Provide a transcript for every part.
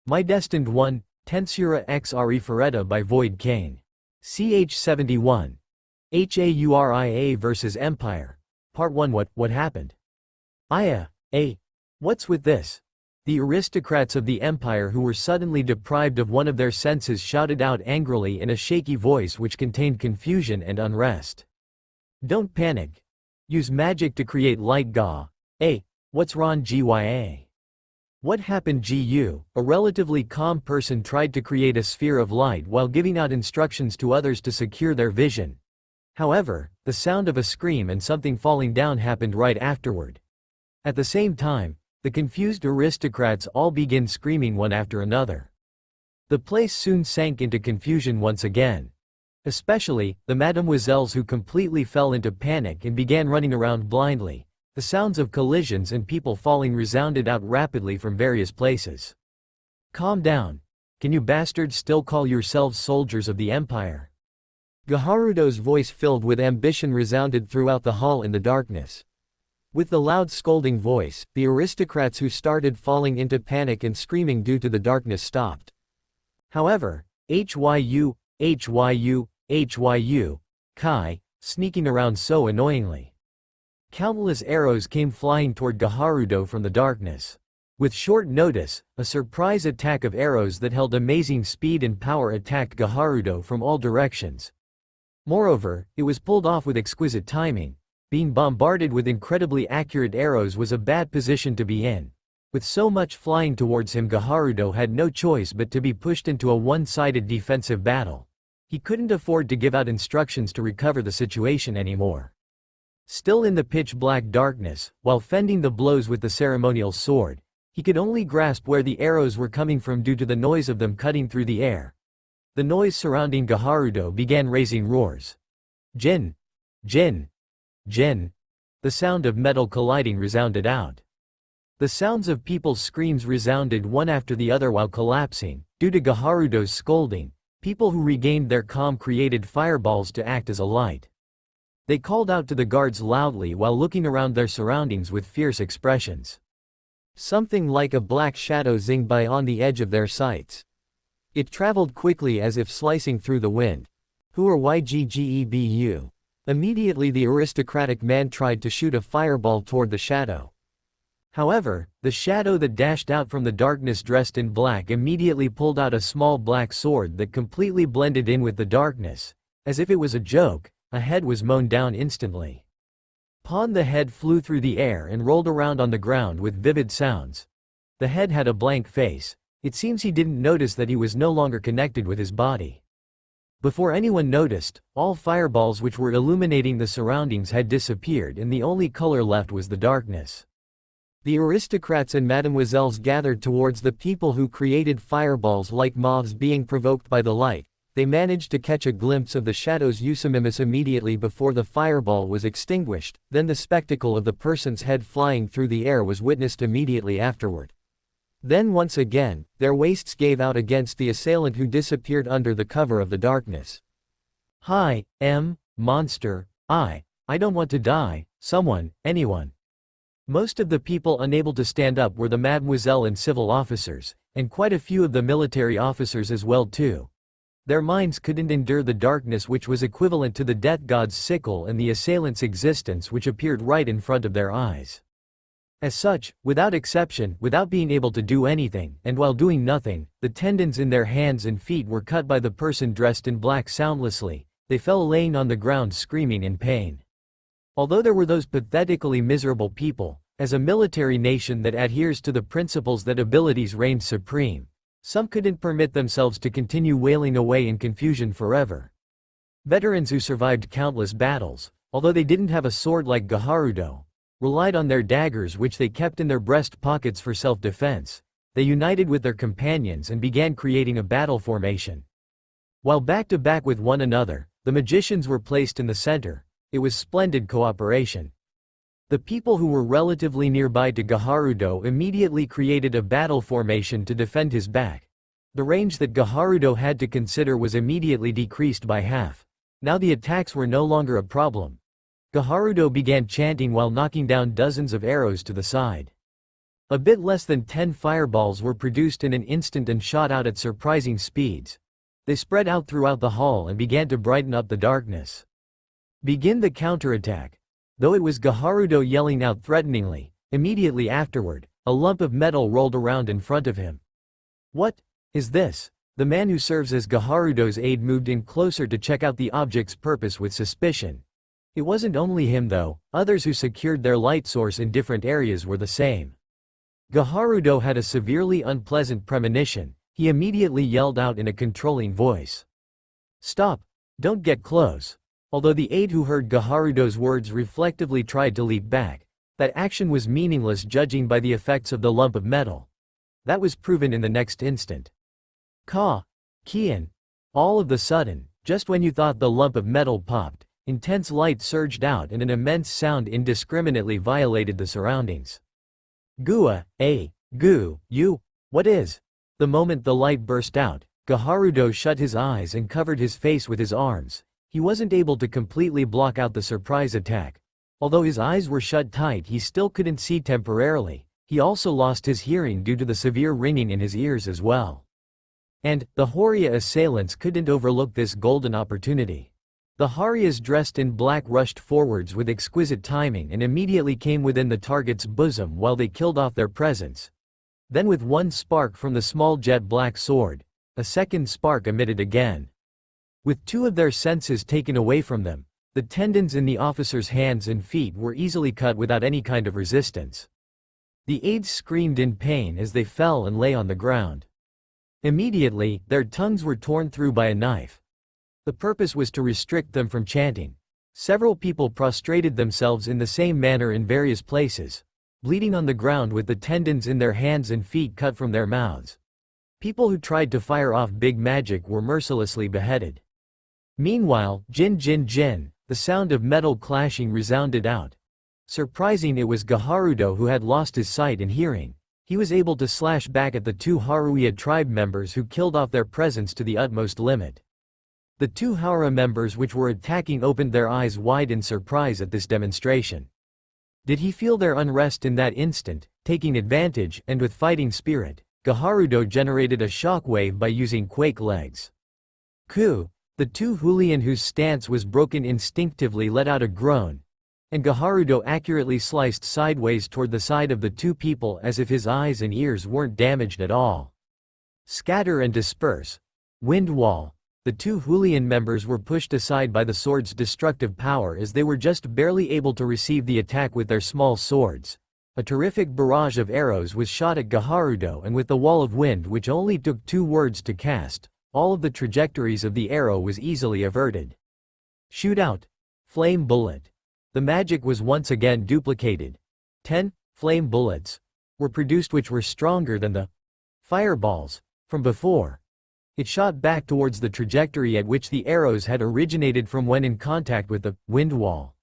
My Destined 1, Tensura x Arifureta by Void Kane. Ch71. Hauria vs Empire. Part 1. What happened? What's with this? The aristocrats of the Empire who were suddenly deprived of one of their senses shouted out angrily in a shaky voice which contained confusion and unrest. Don't panic. Use magic to create light Ga. What's wrong Gya? What happened Gu? A relatively calm person tried to create a sphere of light while giving out instructions to others to secure their vision. However, the sound of a scream and something falling down happened right afterward. At the same time, the confused aristocrats all began screaming one after another. The place soon sank into confusion once again. Especially, the mademoiselles who completely fell into panic and began running around blindly. The sounds of collisions and people falling resounded out rapidly from various places. Calm down. Can you bastards still call yourselves soldiers of the Empire? Gaharudo's voice filled with ambition resounded throughout the hall in the darkness. With the loud scolding voice, the aristocrats who started falling into panic and screaming due to the darkness stopped. However, Hyu, Kai, sneaking around so annoyingly. Countless arrows came flying toward Gaharudo from the darkness. With short notice, a surprise attack of arrows that held amazing speed and power attacked Gaharudo from all directions. Moreover, it was pulled off with exquisite timing. Being bombarded with incredibly accurate arrows was a bad position to be in. With so much flying towards him, Gaharudo had no choice but to be pushed into a one-sided defensive battle. He couldn't afford to give out instructions to recover the situation anymore. Still in the pitch-black darkness, while fending the blows with the ceremonial sword, he could only grasp where the arrows were coming from due to the noise of them cutting through the air. The noise surrounding Gaharudo began raising roars. Jin! Jin! Jin! The sound of metal colliding resounded out. The sounds of people's screams resounded one after the other while collapsing. Due to Gaharudo's scolding, people who regained their calm created fireballs to act as a light. They called out to the guards loudly while looking around their surroundings with fierce expressions. Something like a black shadow zinged by on the edge of their sights. It traveled quickly as if slicing through the wind. Who are YGGEBU? Immediately the aristocratic man tried to shoot a fireball toward the shadow. However, the shadow that dashed out from the darkness dressed in black immediately pulled out a small black sword that completely blended in with the darkness. As if it was a joke, a head was mown down instantly. The head flew through the air and rolled around on the ground with vivid sounds. The head had a blank face. It seems he didn't notice that he was no longer connected with his body. Before anyone noticed, all fireballs which were illuminating the surroundings had disappeared and the only color left was the darkness. The aristocrats and mademoiselles gathered towards the people who created fireballs like moths being provoked by the light. They managed to catch a glimpse of the shadow's Usamimus immediately before the fireball was extinguished, then the spectacle of the person's head flying through the air was witnessed immediately afterward. Then once again, their waists gave out against the assailant who disappeared under the cover of the darkness. Hi, monster, I don't want to die, someone, anyone. Most of the people unable to stand up were the mademoiselle and civil officers, and quite a few of the military officers as well too. Their minds couldn't endure the darkness which was equivalent to the death god's sickle and the assailant's existence which appeared right in front of their eyes. As such, without exception, without being able to do anything, and while doing nothing, the tendons in their hands and feet were cut by the person dressed in black soundlessly. They fell laying on the ground screaming in pain. Although there were those pathetically miserable people, as a military nation that adheres to the principles that abilities reigned supreme, some couldn't permit themselves to continue wailing away in confusion forever. Veterans who survived countless battles, although they didn't have a sword like Gaharudo, relied on their daggers which they kept in their breast pockets for self-defense. They united with their companions and began creating a battle formation. While back to back with one another, the magicians were placed in the center. It was splendid cooperation. The people who were relatively nearby to Gaharudo immediately created a battle formation to defend his back. The range that Gaharudo had to consider was immediately decreased by half. Now the attacks were no longer a problem. Gaharudo began chanting while knocking down dozens of arrows to the side. A bit less than 10 fireballs were produced in an instant and shot out at surprising speeds. They spread out throughout the hall and began to brighten up the darkness. Begin the counterattack. Though it was Gaharudo yelling out threateningly, immediately afterward, a lump of metal rolled around in front of him. What is this? The man who serves as Gaharudo's aide moved in closer to check out the object's purpose with suspicion. It wasn't only him though, others who secured their light source in different areas were the same. Gaharudo had a severely unpleasant premonition. He immediately yelled out in a controlling voice. Stop! Don't get close! Although the aide who heard Gaharudo's words reflectively tried to leap back, that action was meaningless judging by the effects of the lump of metal. That was proven in the next instant. Kian! All of the sudden, just when you thought the lump of metal popped, intense light surged out and an immense sound indiscriminately violated the surroundings. What is? The moment the light burst out, Gaharudo shut his eyes and covered his face with his arms. He wasn't able to completely block out the surprise attack. Although his eyes were shut tight, he still couldn't see temporarily. He also lost his hearing due to the severe ringing in his ears as well. And the Horia assailants couldn't overlook this golden opportunity. The Harias dressed in black rushed forwards with exquisite timing and immediately came within the target's bosom while they killed off their presence. Then with one spark from the small jet black sword, a second spark emitted again. With two of their senses taken away from them, the tendons in the officer's hands and feet were easily cut without any kind of resistance. The aides screamed in pain as they fell and lay on the ground. Immediately, their tongues were torn through by a knife. The purpose was to restrict them from chanting. Several people prostrated themselves in the same manner in various places, bleeding on the ground with the tendons in their hands and feet cut from their mouths. People who tried to fire off big magic were mercilessly beheaded. Meanwhile, Jin, the sound of metal clashing resounded out. Surprising, it was Gaharudo who had lost his sight and hearing. He was able to slash back at the two Haruya tribe members who killed off their presence to the utmost limit. The two Haura members which were attacking opened their eyes wide in surprise at this demonstration. Did he feel their unrest in that instant? Taking advantage, and with fighting spirit, Gaharudo generated a shockwave by using quake legs. The two Hoolian whose stance was broken instinctively let out a groan, and Gaharudo accurately sliced sideways toward the side of the two people as if his eyes and ears weren't damaged at all. Scatter and disperse. Wind wall. The two Hoolian members were pushed aside by the sword's destructive power as they were just barely able to receive the attack with their small swords. A terrific barrage of arrows was shot at Gaharudo, and with the wall of wind which only took 2 words to cast, all of the trajectories of the arrow was easily averted. Shoot out. Flame bullet. The magic was once again duplicated. 10 flame bullets were produced which were stronger than the fireballs from before. It shot back towards the trajectory at which the arrows had originated from when in contact with the wind wall.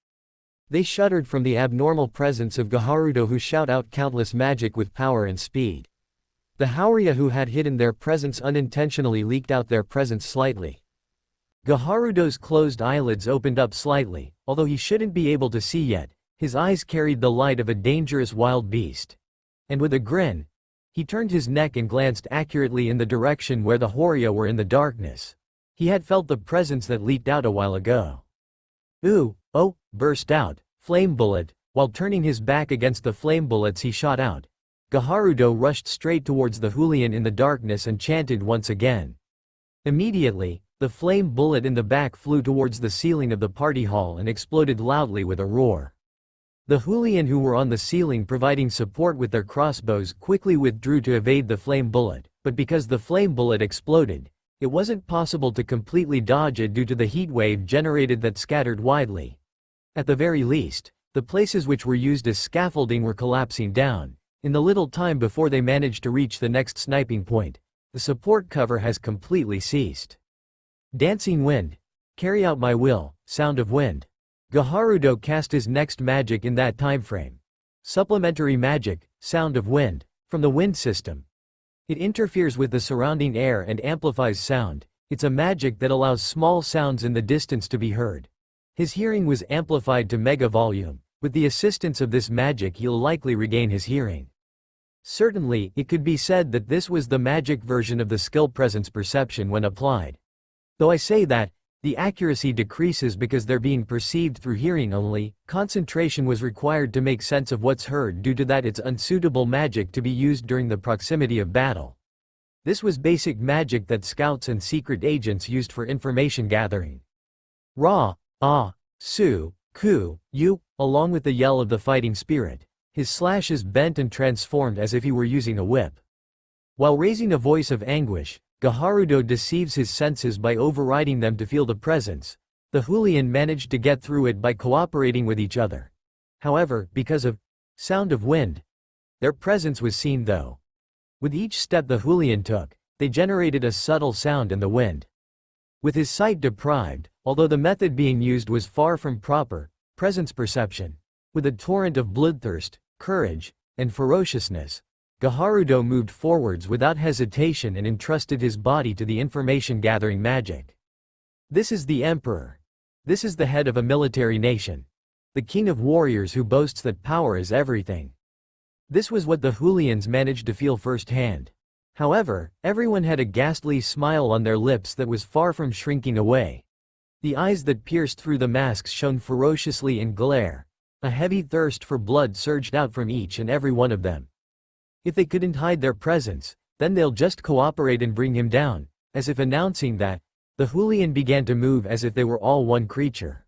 They shuddered from the abnormal presence of Gaharudo, who shot out countless magic with power and speed. The Hauriya who had hidden their presence unintentionally leaked out their presence slightly. Gaharudo's closed eyelids opened up slightly, although he shouldn't be able to see yet. His eyes carried the light of a dangerous wild beast. And with a grin, he turned his neck and glanced accurately in the direction where the Horia were in the darkness. He had felt the presence that leaked out a while ago. Oh, burst out, flame bullet. While turning his back against the flame bullets he shot out, Gaharudo rushed straight towards the Hoolian in the darkness and chanted once again. Immediately, the flame bullet in the back flew towards the ceiling of the party hall and exploded loudly with a roar. The Hoolian who were on the ceiling providing support with their crossbows quickly withdrew to evade the flame bullet, but because the flame bullet exploded, it wasn't possible to completely dodge it due to the heat wave generated that scattered widely. At the very least, the places which were used as scaffolding were collapsing down. In the little time before they managed to reach the next sniping point, the support cover has completely ceased. Dancing wind. Carry out my will, sound of wind. Gaharudo cast his next magic in that time frame. Supplementary magic, sound of wind, from the wind system. It interferes with the surrounding air and amplifies sound. It's a magic that allows small sounds in the distance to be heard. His hearing was amplified to mega volume. With the assistance of this magic he'll likely regain his hearing. Certainly, it could be said that this was the magic version of the skill presence perception when applied. Though I say that, the accuracy decreases because they're being perceived through hearing only. Concentration was required to make sense of what's heard, due to that it's unsuitable magic to be used during the proximity of battle. This was basic magic that scouts and secret agents used for information gathering. Ra, ah, su, ku, yu, along with the yell of the fighting spirit. His slashes bent and transformed as if he were using a whip. While raising a voice of anguish, Gaharudo deceives his senses by overriding them to feel the presence. The Hulian managed to get through it by cooperating with each other. However, because of sound of wind, their presence was seen though. With each step the Hulian took, they generated a subtle sound in the wind. With his sight deprived, although the method being used was far from proper, presence perception, with a torrent of bloodthirst, courage, and ferociousness, Gaharudo moved forwards without hesitation and entrusted his body to the information-gathering magic. This is the Emperor. This is the head of a military nation. The king of warriors who boasts that power is everything. This was what the Hulians managed to feel firsthand. However, everyone had a ghastly smile on their lips that was far from shrinking away. The eyes that pierced through the masks shone ferociously in glare. A heavy thirst for blood surged out from each and every one of them. If they couldn't hide their presence, then they'll just cooperate and bring him down. As if announcing that, the Hulian began to move as if they were all one creature.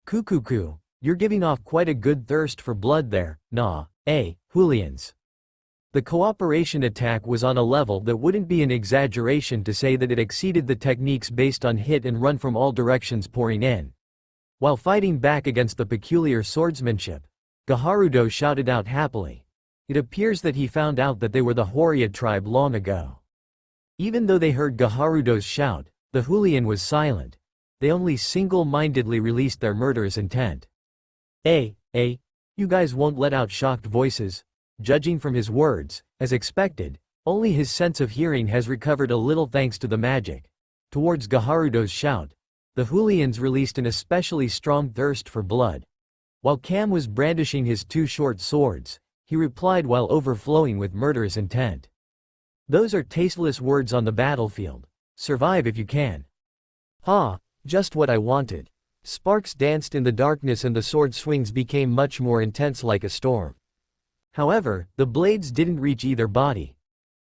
Kukuku, you're giving off quite a good thirst for blood there, nah, Hulians. The cooperation attack was on a level that wouldn't be an exaggeration to say that it exceeded the techniques based on hit and run from all directions pouring in. While fighting back against the peculiar swordsmanship, Gaharudo shouted out happily. It appears that he found out that they were the Horia tribe long ago. Even though they heard Gaharudo's shout, the Hulian was silent. They only single-mindedly released their murderous intent. You guys won't let out shocked voices. Judging from his words, as expected, only his sense of hearing has recovered a little thanks to the magic. Towards Gaharudo's shout, the Hulians released an especially strong thirst for blood. While Cam was brandishing his two short swords, he replied while overflowing with murderous intent. Those are tasteless words on the battlefield. Survive if you can. Just what I wanted. Sparks danced in the darkness and the sword swings became much more intense like a storm. However, the blades didn't reach either body.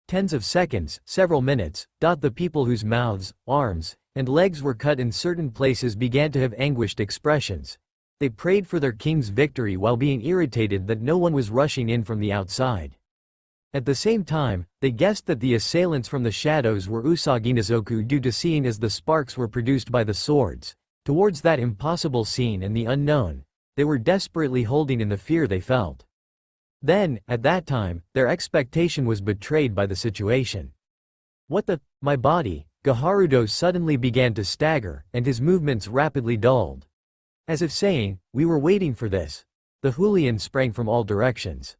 Tens of seconds, several minutes, the people whose mouths, arms, and legs were cut in certain places began to have anguished expressions. They prayed for their king's victory while being irritated that no one was rushing in from the outside. At the same time, they guessed that the assailants from the shadows were Usaginazoku due to seeing as the sparks were produced by the swords. Towards that impossible scene and the unknown, they were desperately holding in the fear they felt. Then, at that time, their expectation was betrayed by the situation. My body. Gaharudo suddenly began to stagger, and his movements rapidly dulled. As if saying, we were waiting for this. The Hulian sprang from all directions.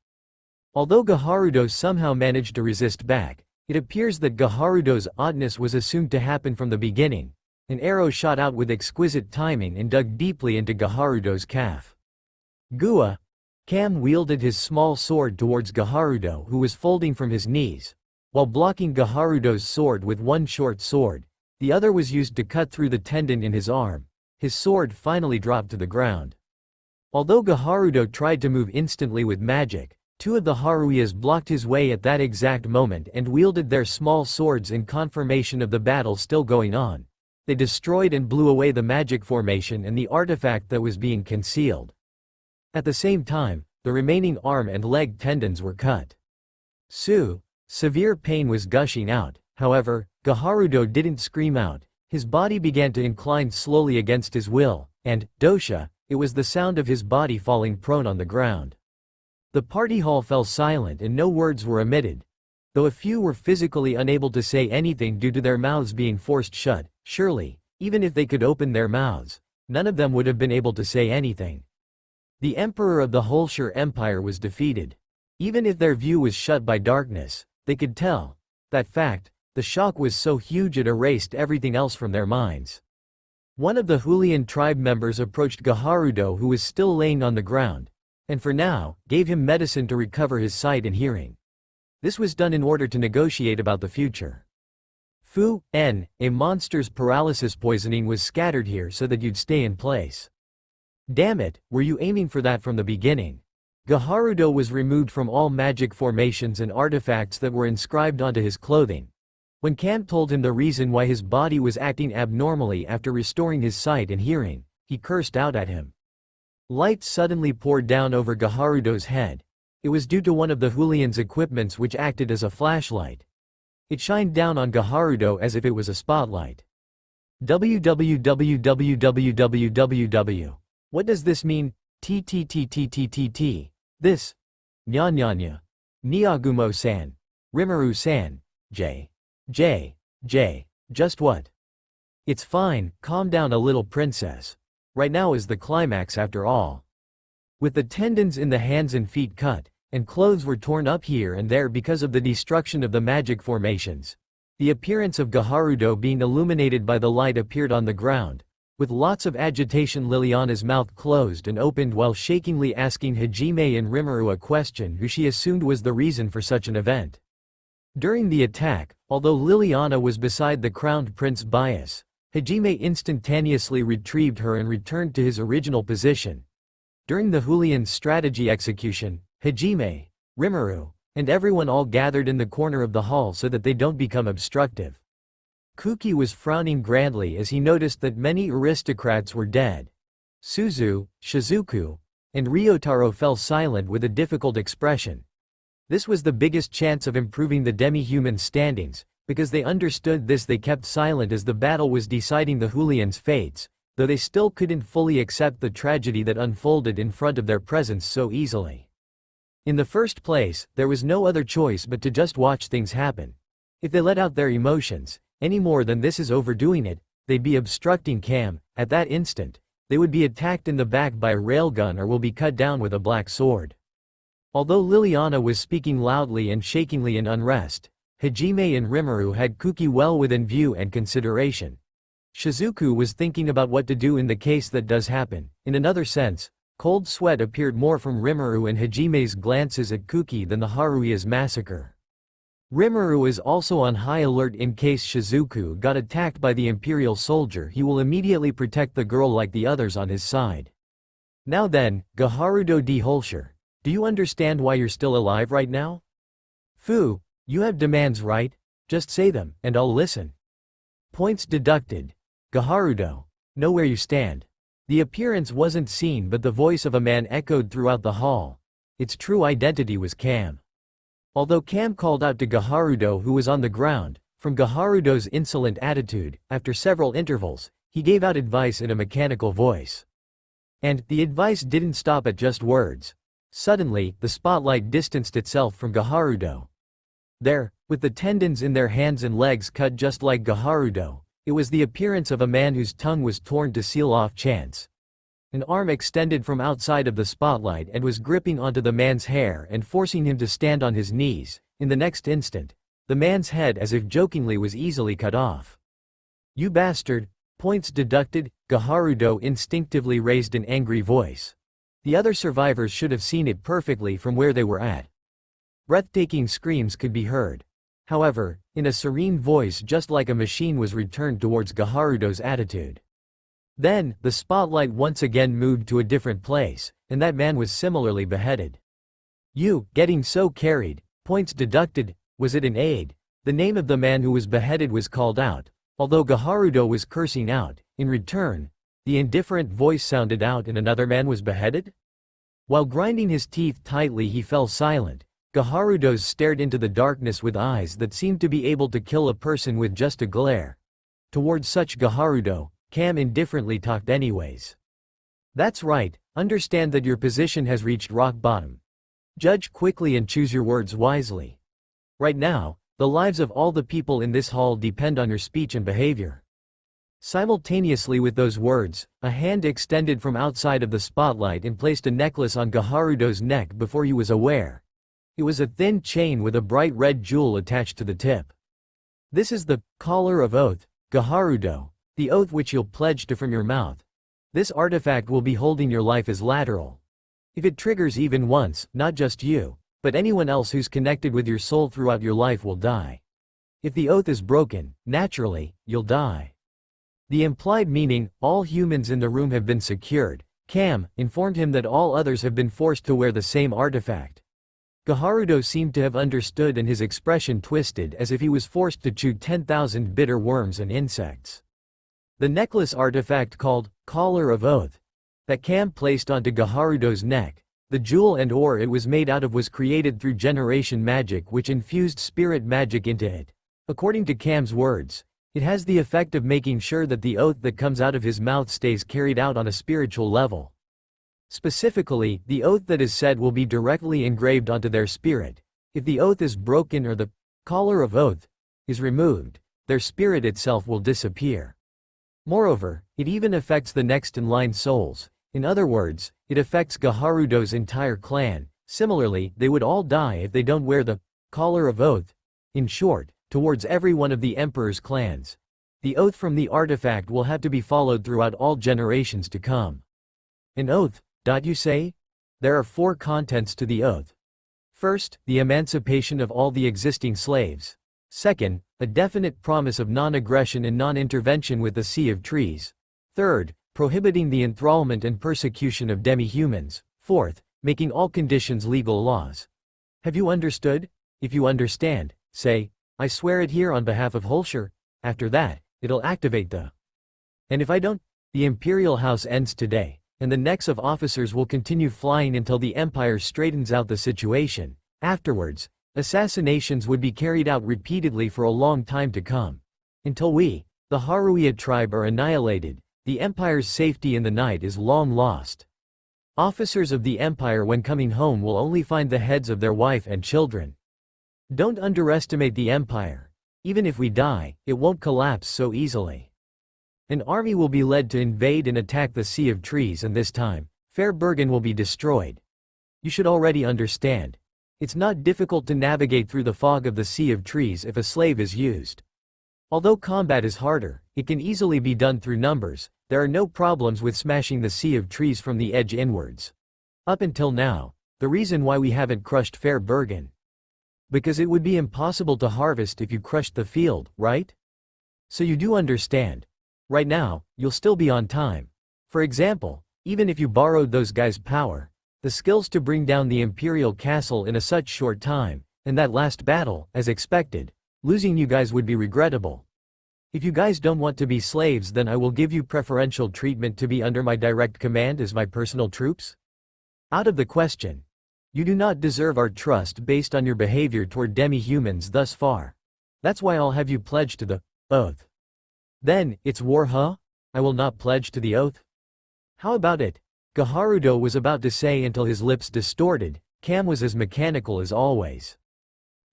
Although Gaharudo somehow managed to resist back, it appears that Gaharudo's oddness was assumed to happen from the beginning. An arrow shot out with exquisite timing and dug deeply into Gaharudo's calf. Gua! Cam wielded his small sword towards Gaharudo, who was folding from his knees. While blocking Gaharudo's sword with one short sword, the other was used to cut through the tendon in his arm. His sword finally dropped to the ground. Although Gaharudo tried to move instantly with magic, two of the Haruias blocked his way at that exact moment and wielded their small swords in confirmation of the battle still going on. They destroyed and blew away the magic formation and the artifact that was being concealed. At the same time, the remaining arm and leg tendons were cut. Severe pain was gushing out. However, Gaharudo didn't scream out. His body began to incline slowly against his will, and, dosha, it was the sound of his body falling prone on the ground. The party hall fell silent and no words were emitted. Though a few were physically unable to say anything due to their mouths being forced shut, surely, even if they could open their mouths, none of them would have been able to say anything. The emperor of the Holshire Empire was defeated. Even if their view was shut by darkness, they could tell. That fact, the shock was so huge it erased everything else from their minds. One of the Hulian tribe members approached Gaharudo, who was still laying on the ground, and for now, gave him medicine to recover his sight and hearing. This was done in order to negotiate about the future. A monster's paralysis poisoning was scattered here so that you'd stay in place. Damn it, were you aiming for that from the beginning? Gaharudo was removed from all magic formations and artifacts that were inscribed onto his clothing. When Cam told him the reason why his body was acting abnormally after restoring his sight and hearing, he cursed out at him. Light suddenly poured down over Gaharudo's head. It was due to one of the Hooligan's equipments which acted as a flashlight. It shined down on Gaharudo as if it was a spotlight. www. What does this mean? This. Nya. Niagumo-san. Rimuru-san. J. Just what? It's fine, calm down a little princess. Right now is the climax after all. With the tendons in the hands and feet cut, and clothes were torn up here and there because of the destruction of the magic formations, the appearance of Gaharudo being illuminated by the light appeared on the ground. With lots of agitation, Liliana's mouth closed and opened while shakingly asking Hajime and Rimuru a question who she assumed was the reason for such an event. During the attack, although Liliana was beside the crowned prince Bias, Hajime instantaneously retrieved her and returned to his original position. During the Hooligan's strategy execution, Hajime, Rimuru, and everyone all gathered in the corner of the hall so that they don't become obstructive. Kuki was frowning grandly as he noticed that many aristocrats were dead. Suzu, Shizuku, and Ryotaro fell silent with a difficult expression. This was the biggest chance of improving the demi-human standings. Because they understood this, they kept silent as the battle was deciding the Hooligan's fates, though they still couldn't fully accept the tragedy that unfolded in front of their presence so easily. In the first place, there was no other choice but to just watch things happen. If they let out their emotions, any more than this is overdoing it, they'd be obstructing Cam. At that instant, they would be attacked in the back by a railgun or will be cut down with a black sword. Although Liliana was speaking loudly and shakingly in unrest, Hajime and Rimuru had Kuki well within view and consideration. Shizuku was thinking about what to do in the case that does happen. In another sense, cold sweat appeared more from Rimuru and Hajime's glances at Kuki than the Haruia's massacre. Rimuru is also on high alert in case Shizuku got attacked by the Imperial soldier. He will immediately protect the girl like the others on his side. Now then, Gaharudo D. Holscher, do you understand why you're still alive right now? You have demands, right? Just say them, and I'll listen. Points deducted. Gaharudo. Know where you stand. The appearance wasn't seen, but the voice of a man echoed throughout the hall. Its true identity was Cam. Although Cam called out to Gaharudo, who was on the ground, from Gaharudo's insolent attitude, after several intervals, he gave out advice in a mechanical voice. And the advice didn't stop at just words. Suddenly, the spotlight distanced itself from Gaharudo. There, with the tendons in their hands and legs cut just like Gaharudo, it was the appearance of a man whose tongue was torn to seal off chance. An arm extended from outside of the spotlight and was gripping onto the man's hair and forcing him to stand on his knees. In the next instant, the man's head, as if jokingly, was easily cut off. You bastard! Points deducted. Gaharudo instinctively raised an angry voice. The other survivors should have seen it perfectly from where they were at. Breathtaking screams could be heard. However, in a serene voice, just like a machine, was returned towards Gaharudo's attitude. Then, the spotlight once again moved to a different place, and that man was similarly beheaded. You, getting so carried. Points deducted. Was it an aide? The name of the man who was beheaded was called out. Although Gaharudo was cursing out, in return, the indifferent voice sounded out, and another man was beheaded? While grinding his teeth tightly, he fell silent. Gaharudo stared into the darkness with eyes that seemed to be able to kill a person with just a glare. Towards such Gaharudo, Cam indifferently talked anyways. That's right, understand that your position has reached rock bottom. Judge quickly and choose your words wisely. Right now, the lives of all the people in this hall depend on your speech and behavior. Simultaneously with those words, a hand extended from outside of the spotlight and placed a necklace on Gaharudo's neck before he was aware. It was a thin chain with a bright red jewel attached to the tip. This is the collar of oath, Gaharudo, the oath which you'll pledge to from your mouth. This artifact will be holding your life as lateral. If it triggers even once, not just you, but anyone else who's connected with your soul throughout your life will die. If the oath is broken, naturally, you'll die. The implied meaning, all humans in the room have been secured, Cam informed him that all others have been forced to wear the same artifact. Gaharudo seemed to have understood, and his expression twisted as if he was forced to chew 10,000 bitter worms and insects. The necklace artifact called Collar of Oath that Cam placed onto Gaharudo's neck, the jewel and ore it was made out of was created through generation magic which infused spirit magic into it. According to Cam's words, it has the effect of making sure that the oath that comes out of his mouth stays carried out on a spiritual level. Specifically, the oath that is said will be directly engraved onto their spirit. If the oath is broken or the collar of oath is removed, their spirit itself will disappear. Moreover, it even affects the next in line souls. In other words, it affects Gaharudo's entire clan. Similarly, they would all die if they don't wear the collar of oath. In short, towards every one of the Emperor's clans, the oath from the artifact will have to be followed throughout all generations to come. An oath, you say? There are 4 contents to the oath. First, the emancipation of all the existing slaves. Second, a definite promise of non-aggression and non-intervention with the Sea of Trees. Third, prohibiting the enthrallment and persecution of demi-humans. Fourth, making all conditions legal laws. Have you understood? If you understand, say, I swear it here on behalf of Holshire. After that, it'll activate the. And if I don't, the Imperial House ends today, and the necks of officers will continue flying until the Empire straightens out the situation. Afterwards, assassinations would be carried out repeatedly for a long time to come. Until we, the Haruya tribe, are annihilated, the Empire's safety in the night is long lost. Officers of the Empire when coming home will only find the heads of their wife and children. Don't underestimate the Empire. Even if we die, it won't collapse so easily. An army will be led to invade and attack the Sea of Trees, and this time, Fairbergen will be destroyed. You should already understand. It's not difficult to navigate through the fog of the Sea of Trees if a slave is used. Although combat is harder, it can easily be done through numbers. There are no problems with smashing the Sea of Trees from the edge inwards. Up until now, the reason why we haven't crushed Fairbergen. Because it would be impossible to harvest if you crushed the field, right? So you do understand. Right now, you'll still be on time. For example, even if you borrowed those guys' power, the skills to bring down the Imperial Castle in a such short time, and that last battle, as expected, losing you guys would be regrettable. If you guys don't want to be slaves, then I will give you preferential treatment to be under my direct command as my personal troops? Out of the question. You do not deserve our trust based on your behavior toward demi-humans thus far. That's why I'll have you pledge to the oath. Then, it's war, huh? I will not pledge to the oath? How about it? Gaharudo was about to say until his lips distorted. Cam was as mechanical as always.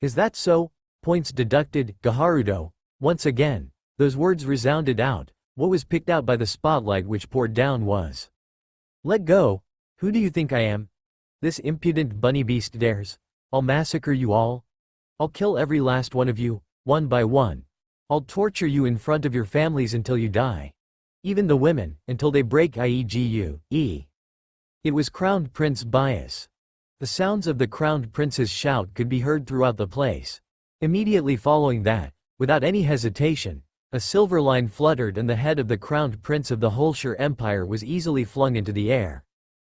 Is that so? Points deducted. Gaharudo. Once again, those words resounded out. What was picked out by the spotlight which poured down was, let go. Who do you think I am? This impudent bunny beast dares. I'll massacre you all. I'll kill every last one of you, one by one. I'll torture you in front of your families until you die. Even the women, until they break IEGU. It was Crowned Prince Bias. The sounds of the Crowned Prince's shout could be heard throughout the place. Immediately following that, without any hesitation, a silver line fluttered and the head of the Crowned Prince of the Holshire Empire was easily flung into the air.